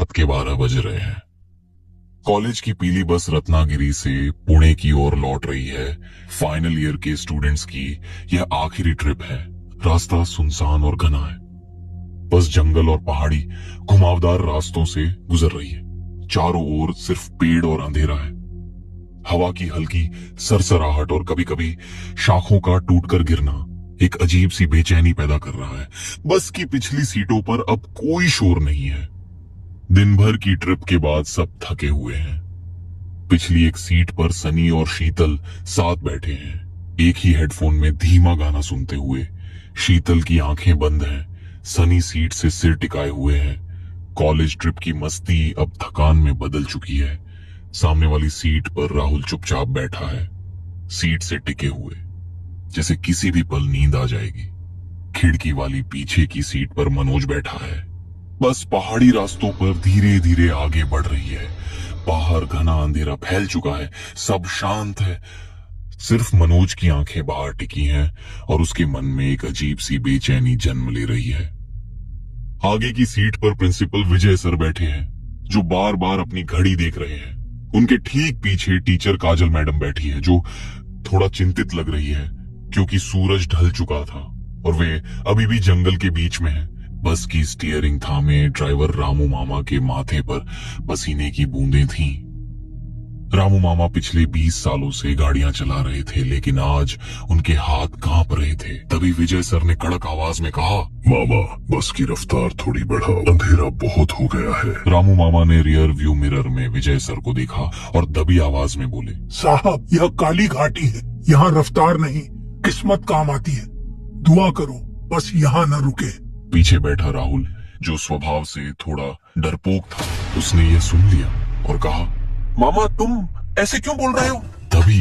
रात के 12 बज रहे हैं। कॉलेज की पीली बस रत्नागिरी से पुणे की ओर लौट रही है। फाइनल ईयर के स्टूडेंट्स की यह आखिरी ट्रिप है। रास्ता सुनसान और घना है। बस जंगल और पहाड़ी घुमावदार रास्तों से गुजर रही है। चारों ओर सिर्फ पेड़ और अंधेरा है। हवा की हल्की सरसराहट और कभी कभी शाखों का टूटकर गिरना एक अजीब सी बेचैनी पैदा कर रहा है। बस की पिछली सीटों पर अब कोई शोर नहीं है। दिन भर की ट्रिप के बाद सब थके हुए हैं। पिछली एक सीट पर सनी और शीतल साथ बैठे हैं, एक ही हेडफोन में धीमा गाना सुनते हुए। शीतल की आंखें बंद हैं, सनी सीट से सिर टिकाए हुए हैं। कॉलेज ट्रिप की मस्ती अब थकान में बदल चुकी है। सामने वाली सीट पर राहुल चुपचाप बैठा है, सीट से टिके हुए, जैसे किसी भी पल नींद आ जाएगी। खिड़की वाली पीछे की सीट पर मनोज बैठा है। बस पहाड़ी रास्तों पर धीरे धीरे आगे बढ़ रही है। बाहर घना अंधेरा फैल चुका है, सब शांत है। सिर्फ मनोज की आंखें बाहर टिकी हैं और उसके मन में एक अजीब सी बेचैनी जन्म ले रही है। आगे की सीट पर प्रिंसिपल विजय सर बैठे हैं, जो बार बार अपनी घड़ी देख रहे हैं। उनके ठीक पीछे टीचर काजल मैडम बैठी है, जो थोड़ा चिंतित लग रही है क्योंकि सूरज ढल चुका था और वे अभी भी जंगल के बीच में हैं। बस की स्टीयरिंग थामे ड्राइवर रामू मामा के माथे पर पसीने की बूंदें थीं। रामू मामा पिछले 20 सालों से गाड़ियां चला रहे थे, लेकिन आज उनके हाथ कांप रहे थे। तभी विजय सर ने कड़क आवाज में कहा, मामा, बस की रफ्तार थोड़ी बढ़ाओ, अंधेरा बहुत हो गया है। रामू मामा ने रियर व्यू मिरर में विजय सर को देखा और दबी आवाज में बोले, साहब, यह काली घाटी है, यहाँ रफ्तार नहीं किस्मत काम आती है। दुआ करो बस यहाँ न रुके। पीछे बैठा राहुल, जो स्वभाव से थोड़ा डरपोक था, उसने यह सुन लिया और कहा, मामा, तुम ऐसे क्यों बोल रहे हो? तभी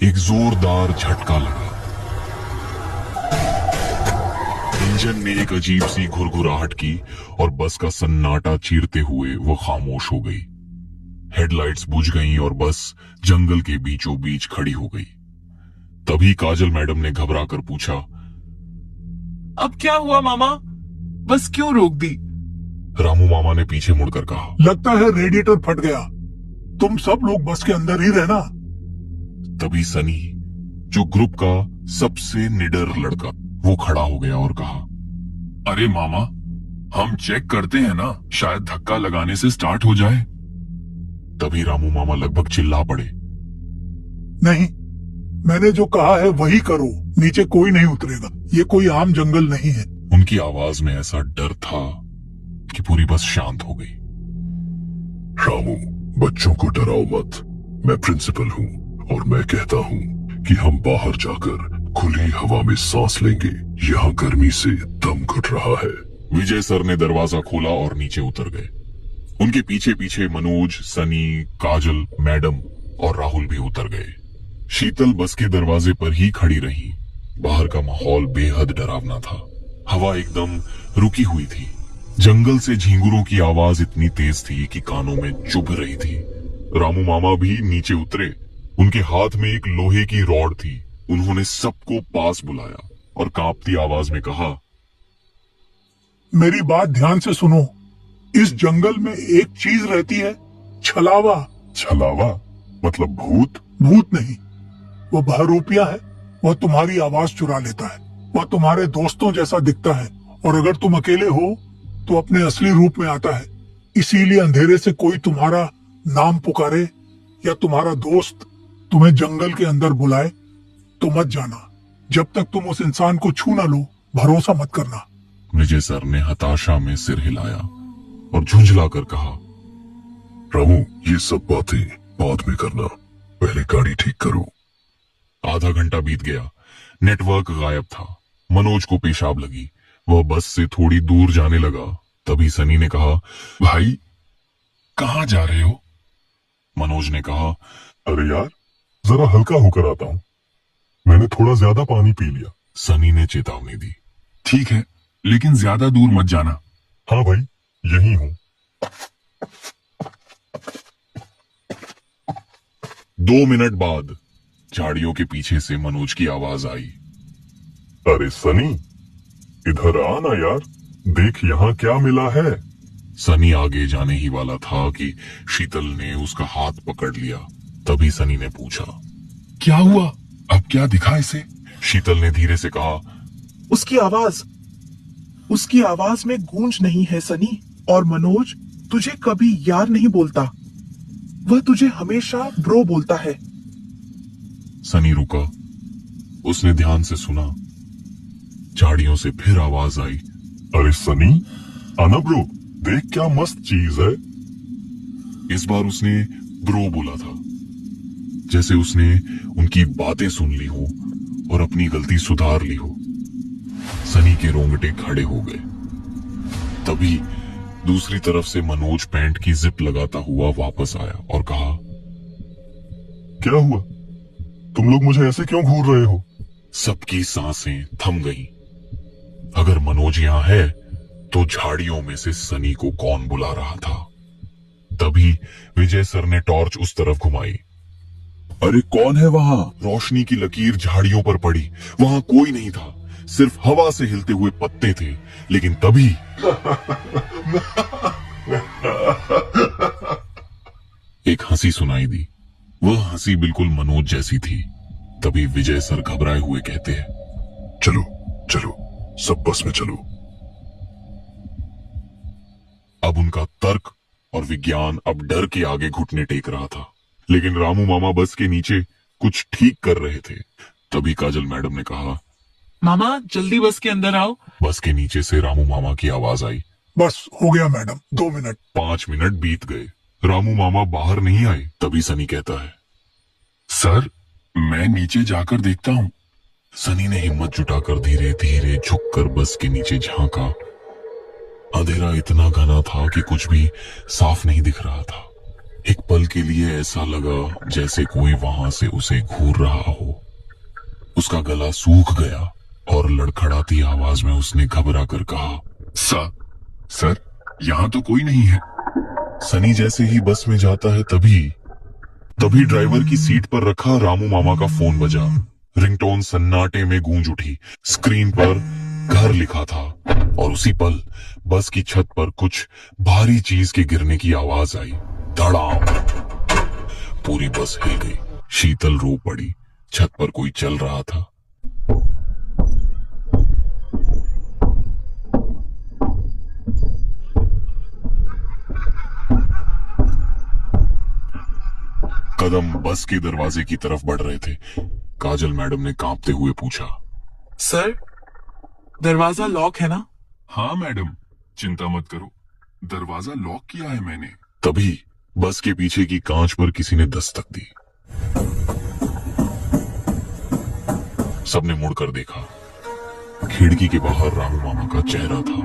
एक जोरदार झटका लगा। इंजन ने एक अजीब सी घुरघुराहट की और बस का सन्नाटा चीरते हुए वो खामोश हो गई। हेडलाइट्स बुझ गईं और बस जंगल के बीचों बीच खड़ी हो गई। तभी काजल मैडम ने घबरा कर पूछा, अब क्या हुआ मामा? बस क्यों रोक दी? रामू मामा ने पीछे मुड़कर कहा, लगता है रेडिएटर फट गया। तुम सब लोग बस के अंदर ही रहना। तभी सनी, जो ग्रुप का सबसे निडर लड़का, वो खड़ा हो गया और कहा, अरे मामा, हम चेक करते हैं ना, शायद धक्का लगाने से स्टार्ट हो जाए। तभी रामू मामा लगभग चिल्ला पड़े, नहीं, मैंने जो कहा है वही करो, नीचे कोई नहीं उतरेगा। ये कोई आम जंगल नहीं है। उनकी आवाज में ऐसा डर था कि पूरी बस शांत हो गई। रामू, बच्चों को डराओ मत। मैं प्रिंसिपल हूँ और मैं कहता हूँ कि हम बाहर जाकर खुली हवा में सांस लेंगे। यहाँ गर्मी से दम घुट रहा है। विजय सर ने दरवाजा खोला और नीचे उतर गए। उनके पीछे पीछे मनोज, सनी, काजल मैडम और राहुल भी उतर गए। शीतल बस के दरवाजे पर ही खड़ी रही। बाहर का माहौल बेहद डरावना था। हवा एकदम रुकी हुई थी। जंगल से झींगुरों की आवाज इतनी तेज थी कि कानों में चुभ रही थी। रामू मामा भी नीचे उतरे। उनके हाथ में एक लोहे की रॉड थी। उन्होंने सबको पास बुलाया और कांपती आवाज में कहा, मेरी बात ध्यान से सुनो। इस जंगल में एक चीज रहती है, छलावा। छलावा मतलब भूत? भूत नहीं, वो बहरूपिया है। वह तुम्हारी आवाज चुरा लेता है। वह तुम्हारे दोस्तों जैसा दिखता है और अगर तुम अकेले हो तो अपने असली रूप में आता है। इसीलिए अंधेरे से कोई तुम्हारा नाम पुकारे या तुम्हारा दोस्त तुम्हें जंगल के अंदर बुलाए तो मत जाना। जब तक तुम उस इंसान को छू ना लो, भरोसा मत करना। विजय सर ने हताशा में सिर हिलाया और झुंझला कर कहा, रामू, ये सब बातें बाद में करना, पहले गाड़ी ठीक करो। आधा घंटा बीत गया। नेटवर्क गायब था। मनोज को पेशाब लगी। वह बस से थोड़ी दूर जाने लगा। तभी सनी ने कहा, भाई, कहाँ जा रहे हो? मनोज ने कहा, अरे यार, जरा हल्का होकर आता हूँ। मैंने थोड़ा ज्यादा पानी पी लिया। सनी ने चेतावनी दी। ठीक है, लेकिन ज्यादा दूर मत जाना। हाँ भाई, यही हूँ। 2 मिनट बाद झाड़ियों के पीछे से मनोज की आवाज आई, अरे सनी, इधर आना यार, देख यहाँ क्या मिला है। सनी आगे जाने ही वाला था कि शीतल ने उसका हाथ पकड़ लिया। तभी सनी ने पूछा, क्या हुआ? अब क्या दिखा इसे? शीतल ने धीरे से कहा, उसकी आवाज में गूंज नहीं है सनी। और मनोज तुझे कभी यार नहीं बोलता, वह तुझे हमेशा ब्रो बोलता है। सनी रुका। उसने ध्यान से सुना। झाड़ियों से फिर आवाज आई, अरे सनी, आना ब्रो, देख क्या मस्त चीज है। इस बार उसने ब्रो बोला था, जैसे उसने उनकी बातें सुन ली हो और अपनी गलती सुधार ली हो। सनी के रोंगटे खड़े हो गए। तभी दूसरी तरफ से मनोज पैंट की जिप लगाता हुआ वापस आया और कहा, क्या हुआ? तुम लोग मुझे ऐसे क्यों घूर रहे हो? सबकी सांसें थम गईं। अगर मनोज यहां है तो झाड़ियों में से सनी को कौन बुला रहा था? तभी विजय सर ने टॉर्च उस तरफ घुमाई। अरे कौन है वहां? रोशनी की लकीर झाड़ियों पर पड़ी। वहां कोई नहीं था, सिर्फ हवा से हिलते हुए पत्ते थे। लेकिन तभी एक हंसी सुनाई दी। वह हंसी बिल्कुल मनोज जैसी थी। तभी विजय सर घबराए हुए कहते हैं, चलो चलो, सब बस में चलो। अब उनका तर्क और विज्ञान अब डर के आगे घुटने टेक रहा था। लेकिन रामू मामा बस के नीचे कुछ ठीक कर रहे थे। तभी काजल मैडम ने कहा, मामा जल्दी बस के अंदर आओ। बस के नीचे से रामू मामा की आवाज आई। बस हो गया मैडम, 2 मिनट। 5 मिनट बीत गए, रामू मामा बाहर नहीं आए। तभी सनी कहता है, सर, मैं नीचे जाकर देखता हूँ। सनी ने हिम्मत जुटाकर धीरे धीरे झुककर बस के नीचे झांका। अंधेरा इतना घना था कि कुछ भी साफ नहीं दिख रहा था। एक पल के लिए ऐसा लगा जैसे कोई वहां से उसे घूर रहा हो। उसका गला सूख गया और लड़खड़ाती आवाज में उसने घबरा कर कहा, सर, यहाँ तो कोई नहीं है। सनी जैसे ही बस में जाता है तभी ड्राइवर की सीट पर रखा रामू मामा का फोन बजा। रिंगटोन सन्नाटे में गूंज उठी। स्क्रीन पर घर लिखा था और उसी पल बस की छत पर कुछ भारी चीज के गिरने की आवाज आई। धड़ाम! पूरी बस हिल गई। शीतल रो पड़ी। छत पर कोई चल रहा था। कदम बस के दरवाजे की तरफ बढ़ रहे थे। काजल मैडम ने कांपते हुए पूछा, सर, दरवाजा लॉक है ना? हाँ मैडम, चिंता मत करो, दरवाजा लॉक किया है मैंने। तभी बस के पीछे की कांच पर किसी ने दस्तक दी। सबने मुड़कर देखा। खिड़की के बाहर रामू मामा का चेहरा था।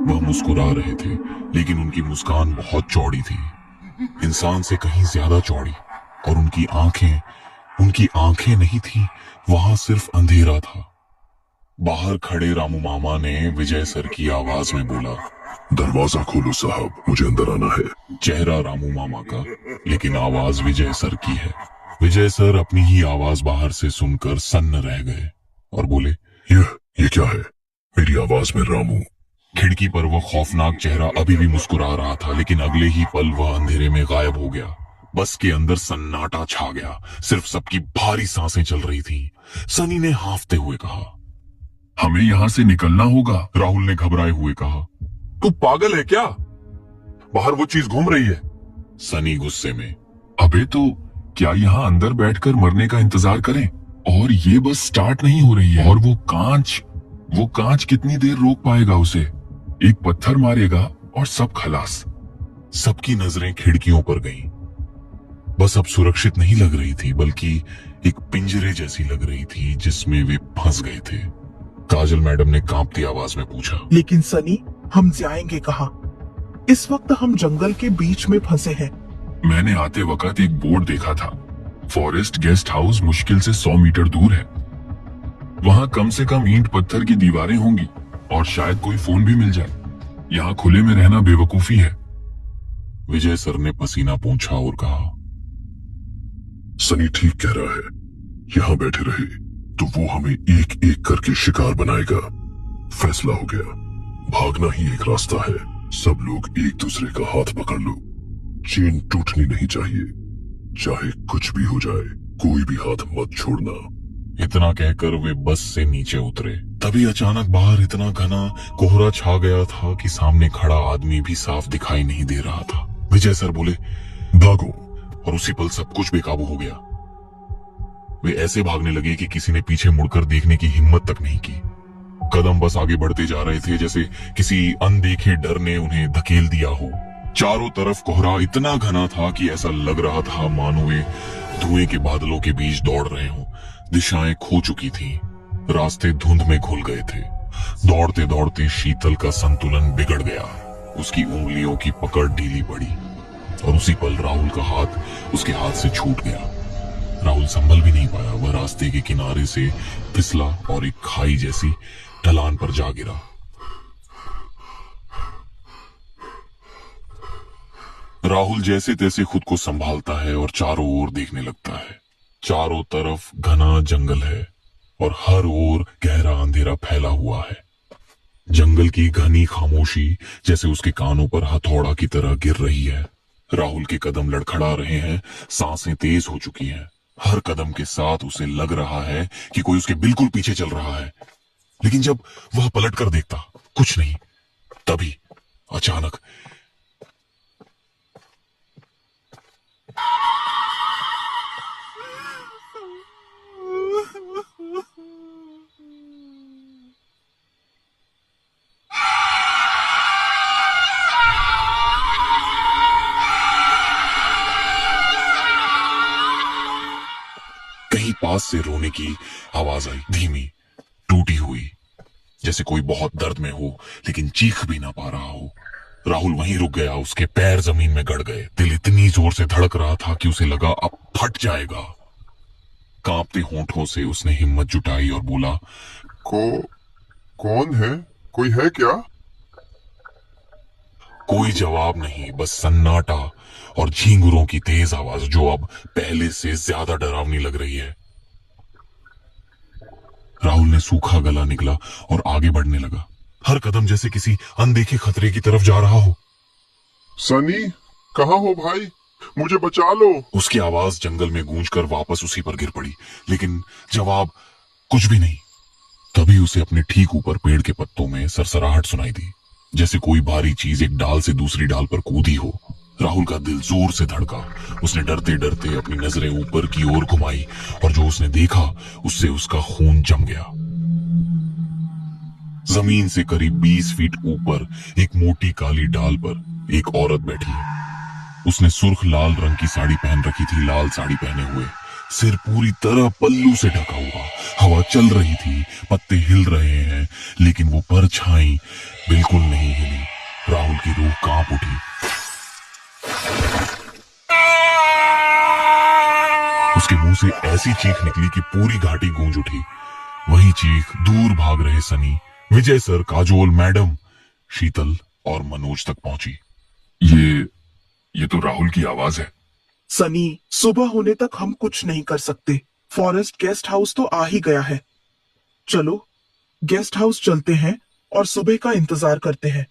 वह मुस्कुरा रहे थे, लेकिन उनकी मुस्कान बहुत चौड़ी थी, इंसान से कहीं ज्यादा चौड़ी। और उनकी आंखें नहीं थी, वहां सिर्फ अंधेरा था। बाहर खड़े रामू मामा ने विजय सर की आवाज में बोला, दरवाजा खोलो साहब, मुझे अंदर आना है। चेहरा रामू मामा का, लेकिन आवाज विजय सर की है। विजय सर अपनी ही आवाज बाहर से सुनकर सन्न रह गए और बोले, ये क्या है? मेरी आवाज में रामू। खिड़की पर वह खौफनाक चेहरा अभी भी मुस्कुरा रहा था, लेकिन अगले ही पल वह अंधेरे में गायब हो गया। बस के अंदर सन्नाटा छा गया। सिर्फ सबकी भारी सांसें चल रही थी। सनी ने हांफते हुए कहा, हमें यहाँ से निकलना होगा। राहुल ने घबराए हुए कहा, तू पागल है क्या? बाहर वो चीज घूम रही है। सनी गुस्से में, अबे तो क्या यहाँ अंदर बैठकर मरने का इंतजार करें? और ये बस स्टार्ट नहीं हो रही है। और वो कांच कितनी देर रोक पाएगा उसे? एक पत्थर मारेगा और सब खलास। सबकी नजरें खिड़कियों पर गईं। बस अब सुरक्षित नहीं लग रही थी, बल्कि एक पिंजरे जैसी लग रही थी जिसमें वे फंस गए थे। काजल मैडम ने कांपती आवाज में पूछा, लेकिन सनी, हम जाएंगे कहाँ? इस वक्त हम जंगल के बीच में फंसे हैं। मैंने आते वक्त एक बोर्ड देखा था, फॉरेस्ट गेस्ट हाउस मुश्किल से 100 मीटर दूर है। वहाँ कम से कम ईंट पत्थर की दीवारें होंगी और शायद कोई फोन भी मिल जाए। यहाँ खुले में रहना बेवकूफी है। विजय सर ने पसीना पोंछा और कहा, सनी ठीक कह रहा है। यहाँ बैठे रहे तो वो हमें एक एक करके शिकार बनाएगा। फैसला हो गया, भागना ही एक रास्ता है। सब लोग एक दूसरे का हाथ पकड़ लो। चेन टूटनी नहीं चाहिए, चाहे कुछ भी हो जाए, कोई भी हाथ मत छोड़ना। इतना कहकर वे बस से नीचे उतरे। तभी अचानक बाहर इतना घना कोहरा छा गया था कि सामने खड़ा आदमी भी साफ दिखाई नहीं दे रहा था। विजय सर बोले, भागो। और उसी पल सब कुछ बेकाबू हो गया। वे ऐसे भागने लगे कि किसी ने पीछे मुड़कर देखने की हिम्मत तक नहीं की। कदम बस आगे बढ़ते जा रहे थे जैसे किसी अनदेखे डर ने उन्हें धकेल दिया हो। चारों तरफ कोहरा इतना घना था कि ऐसा लग रहा था मानो वे धुएं के बादलों के बीच दौड़ रहे हों। दिशाएं खो चुकी थीं, रास्ते धुंध में घुल गए थे। दौड़ते दौड़ते शीतल का संतुलन बिगड़ गया। उसकी उंगलियों की पकड़ ढीली पड़ी और उसी पल राहुल का हाथ उसके हाथ से छूट गया। राहुल संभल भी नहीं पाया। वह रास्ते के किनारे से फिसला और एक खाई जैसी ढलान पर जा गिरा। राहुल जैसे तैसे खुद को संभालता है और चारों ओर देखने लगता है। चारों तरफ घना जंगल है और हर ओर गहरा अंधेरा फैला हुआ है। जंगल की घनी खामोशी जैसे उसके कानों पर हथौड़ा की तरह गिर रही है। राहुल के कदम लड़खड़ा रहे हैं, सांसें तेज हो चुकी हैं। हर कदम के साथ उसे लग रहा है कि कोई उसके बिल्कुल पीछे चल रहा है। लेकिन जब वह पलटकर देखता, कुछ नहीं। तभी अचानक कहीं पास से रोने की आवाज आई, धीमी, टूटी हुई, जैसे कोई बहुत दर्द में हो लेकिन चीख भी ना पा रहा हो। राहुल वहीं रुक गया। उसके पैर जमीन में गड़ गए। दिल इतनी जोर से धड़क रहा था कि उसे लगा अब फट जाएगा। कांपते होंठों से उसने हिम्मत जुटाई और बोला, कौन है? कोई है क्या? कोई जवाब नहीं, बस सन्नाटा और झींगुरों की तेज आवाज जो अब पहले से ज्यादा डरावनी लग रही है। राहुल ने सूखा गला निकला और आगे बढ़ने लगा। हर कदम जैसे किसी अनदेखे खतरे की तरफ जा रहा हो। सनी, कहाँ हो भाई? मुझे बचा लो। उसकी आवाज जंगल में गूंजकर वापस उसी पर गिर पड़ी, लेकिन जवाब कुछ भी नहीं। तभी उसे अपने ठीक ऊपर पेड़ के पत्तों में सरसराहट सुनाई दी, जैसे कोई भारी चीज एक डाल से दूसरी डाल पर कूदी हो। राहुल का दिल जोर से धड़का। उसने डरते डरते अपनी नजरें ऊपर की ओर घुमाई और जो उसने देखा उससे उसका खून जम गया। जमीन से करीब 20 फीट ऊपर एक मोटी काली डाल पर एक औरत बैठी है। उसने सुर्ख लाल रंग की साड़ी पहन रखी थी, लाल साड़ी पहने हुए, सिर पूरी तरह पल्लू से ढका हुआ। हवा चल रही थी, पत्ते हिल रहे हैं, लेकिन वो परछाई बिल्कुल नहीं हिली। राहुल की रूह कांप उठी। उसके मुंह से ऐसी चीख निकली कि पूरी घाटी गूंज उठी। वही चीख दूर भाग रहे सनी, विजय सर, काजोल मैडम, शीतल और मनोज तक पहुंची। ये तो राहुल की आवाज है। सनी, सुबह होने तक हम कुछ नहीं कर सकते। फॉरेस्ट गेस्ट हाउस तो आ ही गया है। चलो गेस्ट हाउस चलते हैं और सुबह का इंतजार करते हैं।